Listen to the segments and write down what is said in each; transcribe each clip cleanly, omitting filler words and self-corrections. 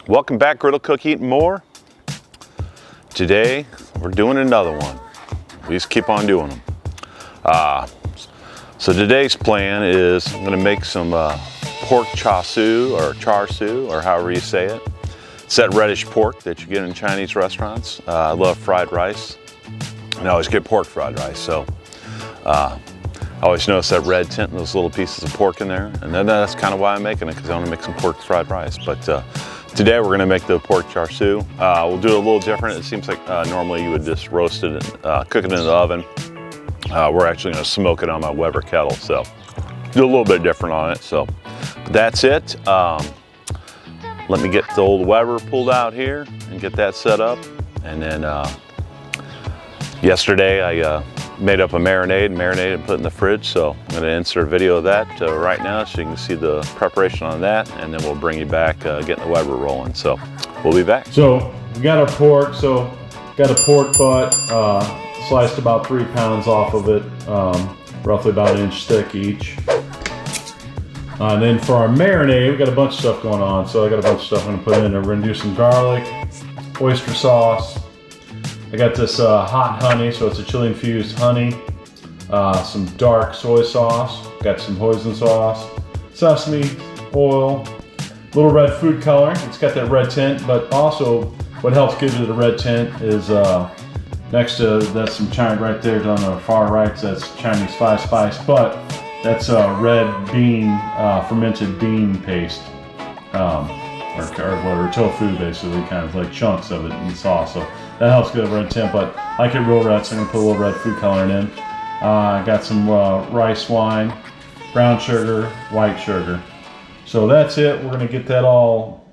Welcome back, Griddle Cook Eat More. Today we're doing another one. We just keep on doing them. So today's plan is I'm going to make some pork char siu or however you say it. It's that reddish pork that you get in Chinese restaurants. I love fried rice, and I always get pork fried rice. So I always notice that red tint and those little pieces of pork in there, and then that's kind of why I'm making it, because I want to make some pork fried rice. But today we're going to make the pork char siu. We'll do it a little different. It seems like normally you would just roast it and cook it in the oven. We're actually going to smoke it on my Weber kettle, so do a little bit different on it. So that's it. Let me get the old Weber pulled out here and get that set up. And then yesterday I made up a marinade and put it in the fridge. So I'm going to insert a video of that right now so you can see the preparation on that, and then we'll bring you back getting the Weber rolling. So we'll be back. So we got our pork. So got a pork butt, sliced about 3 pounds off of it, roughly about 1 inch thick each. And then for our marinade, we got a bunch of stuff going on. So I got a bunch of stuff I'm gonna put in there. We're gonna do some garlic, oyster sauce. I got this hot honey, so it's a chili infused honey. Some dark soy sauce. Got some hoisin sauce, sesame oil, little red food coloring. It's got that red tint, but also what helps give it a red tint is next to that's some China right there on the far right. So that's Chinese 5 spice, but that's a red bean, fermented bean paste, or whatever, tofu basically, kind of like chunks of it in the sauce. So that helps get a red tint, but I like it real red, so I'm gonna put a little red food coloring in. I got some rice wine, brown sugar, white sugar. So that's it. We're gonna get that all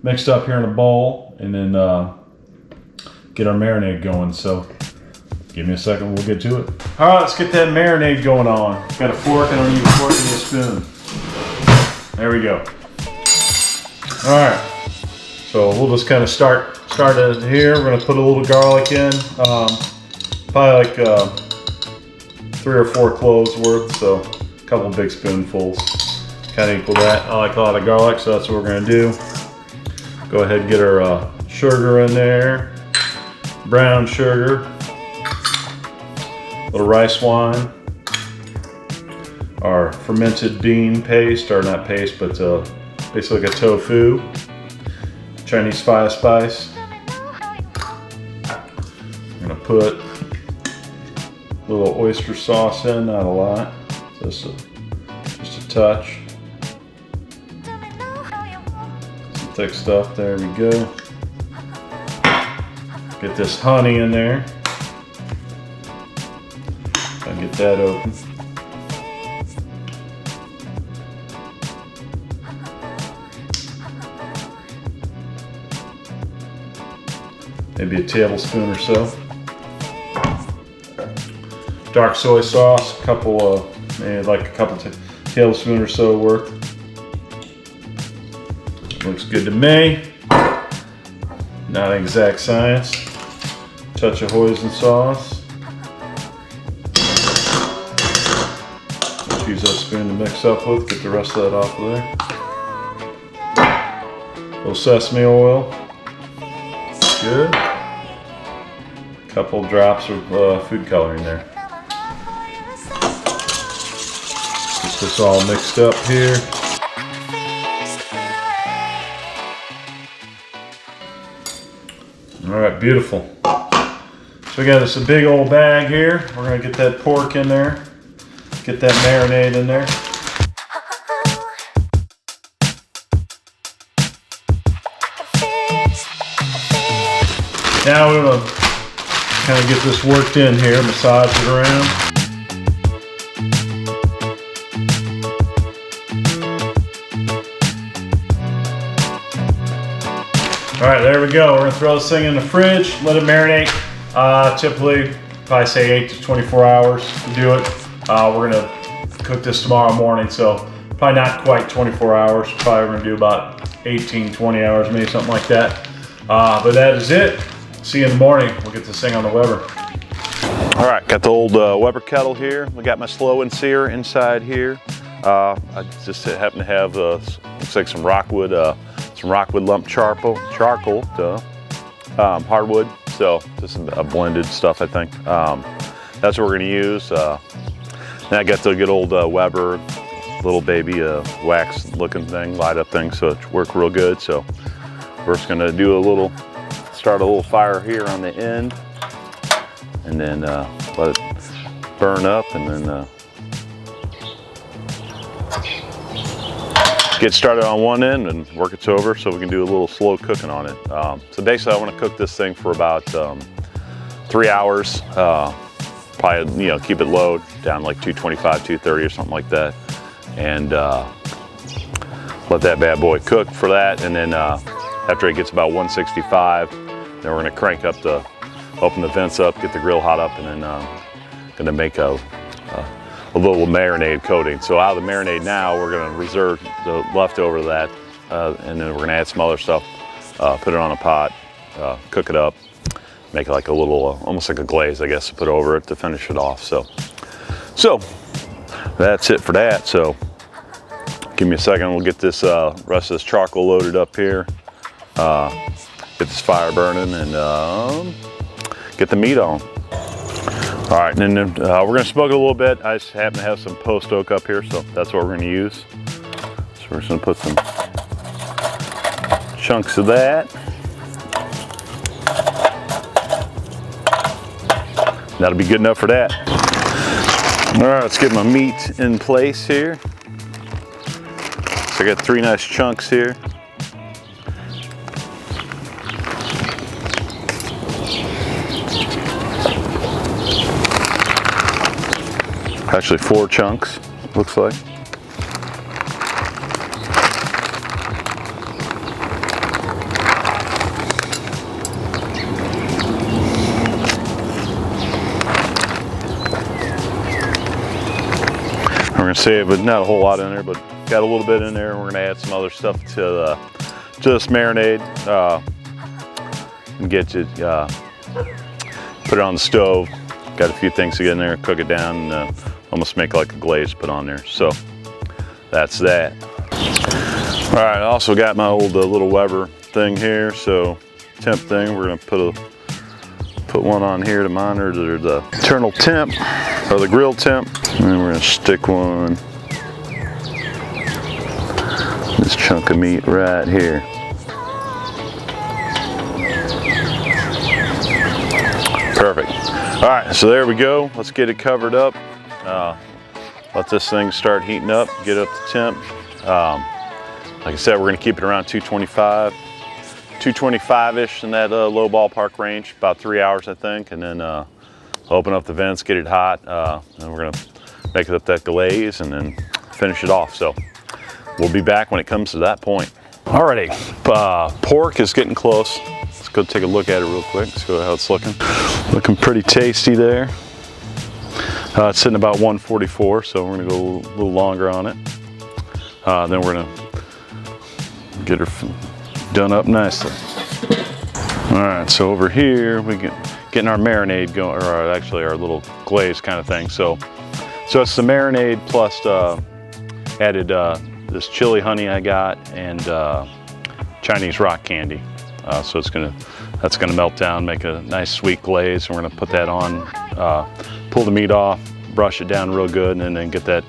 mixed up here in a bowl, and then get our marinade going. So give me a second, we'll get to it. All right, let's get that marinade going on. Got a fork, I don't need a fork, I need a spoon. There we go. All right, so we'll just kind of start it here. We're gonna put a little garlic in, probably like 3 or 4 cloves worth, so a couple big spoonfuls, kind of equal that. I like a lot of garlic, so that's what we're gonna do. Go ahead and get our sugar in there, brown sugar, little rice wine, our fermented bean paste, or not paste, but basically like a tofu, Chinese 5 spice. I'm gonna put a little oyster sauce in, not a lot, just a touch. Some thick stuff, there we go. Get this honey in there. Get that open. Maybe a tablespoon or so. Dark soy sauce, maybe like a couple tablespoons or so worth. Looks good to me. Not exact science. Touch of hoisin sauce. Use that spoon to mix up with, get the rest of that off of there. A little sesame oil, good. A couple drops of food coloring there. Get this all mixed up here. All right, beautiful. So we got this a big old bag here. We're gonna get that pork in there. Get that marinade in there. Now we're gonna kind of get this worked in here, massage it around. All right, there we go. We're gonna throw this thing in the fridge, let it marinate. Typically, probably say 8 to 24 hours to do it. We're gonna cook this tomorrow morning, so probably not quite 24 hours. Probably gonna do about 18, 20 hours, maybe something like that. But that is it. See you in the morning. We'll get this thing on the Weber. All right, got the old Weber kettle here. We got my slow and sear inside here. I just happen to have looks like some rockwood some rockwood lump charcoal, hardwood. So just a blended stuff, I think. That's what we're gonna use. Then I got the good old Weber little baby wax looking thing, light up thing, so it worked real good. So we're just gonna do start a little fire here on the end, and then let it burn up, and then get started on one end and work it over so we can do a little slow cooking on it. So basically I want to cook this thing for about 3 hours. Probably, keep it low, down like 225, 230 or something like that. And let that bad boy cook for that. And then after it gets about 165, then we're gonna crank up open the vents up, get the grill hot up, and then gonna make a little marinade coating. So out of the marinade now, we're gonna reserve the leftover of that, and then we're gonna add some other stuff, put it on a pot, cook it up, make it like a little, almost like a glaze, I guess, to put over it to finish it off. So that's it for that. So give me a second, we'll get this rest of this charcoal loaded up here, get this fire burning, and get the meat on. All right, and then we're gonna smoke it a little bit. I just happen to have some post oak up here, so that's what we're gonna use. So we're just gonna put some chunks of that. That'll be good enough for that. All right, let's get my meat in place here. So I got 3 nice chunks here. Actually 4 chunks, looks like. We're gonna save, but not a whole lot in there, but got a little bit in there. We're gonna add some other stuff to this marinade and get it, put it on the stove. Got a few things to get in there, cook it down, and almost make like a glaze to put on there. So that's that. All right, I also got my old little Weber thing here. So temp thing, we're gonna put one on here to monitor the internal temp, or the grill temp. And then we're gonna stick one, this chunk of meat right here. Perfect. All right, so there we go. Let's get it covered up. Let this thing start heating up, get up to temp. Like I said, we're gonna keep it around 225, 225-ish in that low ballpark range, about 3 hours, I think. And then open up the vents, get it hot. And we're gonna make it up that glaze and then finish it off. So we'll be back when it comes to that point. Alrighty, pork is getting close. Let's go take a look at it real quick. Let's go how it's looking. Looking pretty tasty there. It's sitting about 144, so we're gonna go a little longer on it. Then we're gonna get her done up nicely. All right, so over here we getting our marinade going, or actually our little glaze kind of thing. So it's the marinade plus added this chili honey I got, and Chinese rock candy. So that's gonna melt down, make a nice sweet glaze, and we're gonna put that on, pull the meat off, brush it down real good, and then get that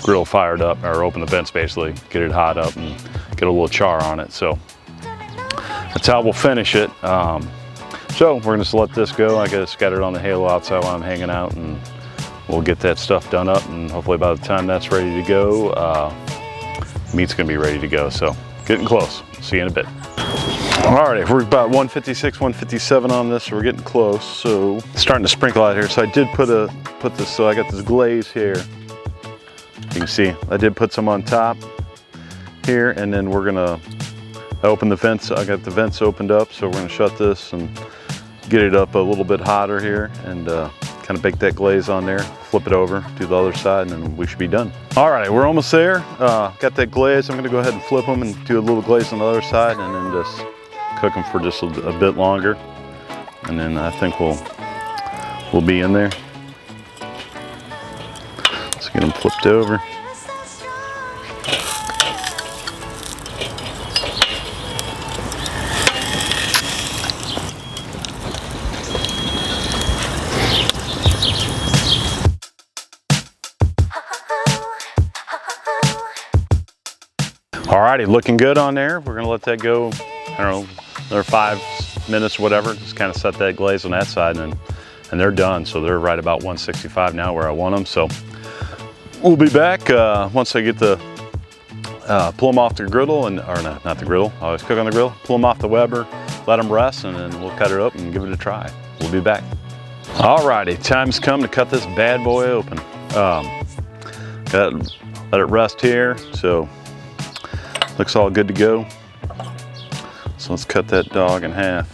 grill fired up, or open the vents basically, get it hot up and get a little char on it. So that's how we'll finish it. So we're gonna just let this go. I just got it on the halo outside while I'm hanging out, and we'll get that stuff done up, and hopefully by the time that's ready to go, meat's gonna be ready to go. So getting close. See you in a bit. Alrighty, we're about 156, 157 on this, so we're getting close. So starting to sprinkle out here. So I did put this, so I got this glaze here. You can see I did put some on top here, and then we're gonna open the vents. I got the vents opened up, so we're gonna shut this and get it up a little bit hotter here, and kind of bake that glaze on there, flip it over, do the other side, and then we should be done. All right, we're almost there. Got that glaze. I'm gonna go ahead and flip them and do a little glaze on the other side, and then just cook them for just a bit longer. And then I think we'll be in there. Let's get them flipped over. Alrighty, looking good on there. We're gonna let that go, I don't know, another 5 minutes, whatever. Just kind of set that glaze on that side, and they're done. So they're right about 165 now where I want them. So we'll be back once I get the pull them off the griddle, or not the griddle. I always cook on the grill. Pull them off the Weber, let them rest, and then we'll cut it up and give it a try. We'll be back. Alrighty, time's come to cut this bad boy open. Let it rest here. So looks all good to go. So let's cut that dog in half.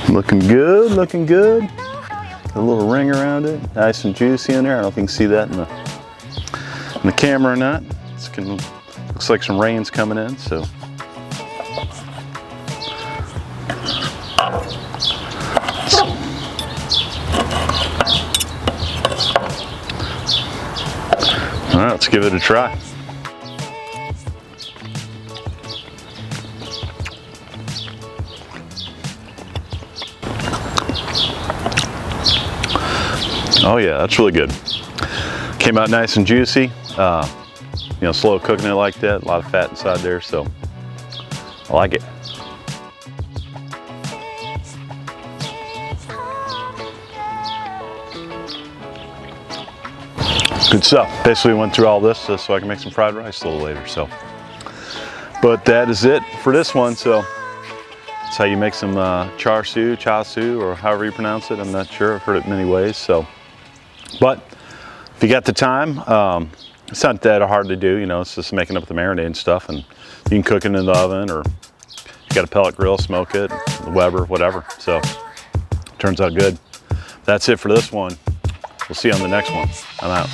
Looking good, looking good. Got a little ring around it, nice and juicy in there. I don't know if you can see that in the camera or not. Looks like some rain's coming in, so. All right, let's give it a try. Oh yeah, that's really good. Came out nice and juicy. You know, slow cooking it like that. A lot of fat inside there, so I like it. Good stuff. Basically went through all this so I can make some fried rice a little later. So, but that is it for this one. So that's how you make some Char Siu, or however you pronounce it. I'm not sure. I've heard it many ways. So. But if you got the time, it's not that hard to do, you know, it's just making up the marinade and stuff, and you can cook it in the oven, or you got a pellet grill, smoke it, the Weber, whatever. So turns out good. That's it for this one. We'll see you on the next one. I'm out.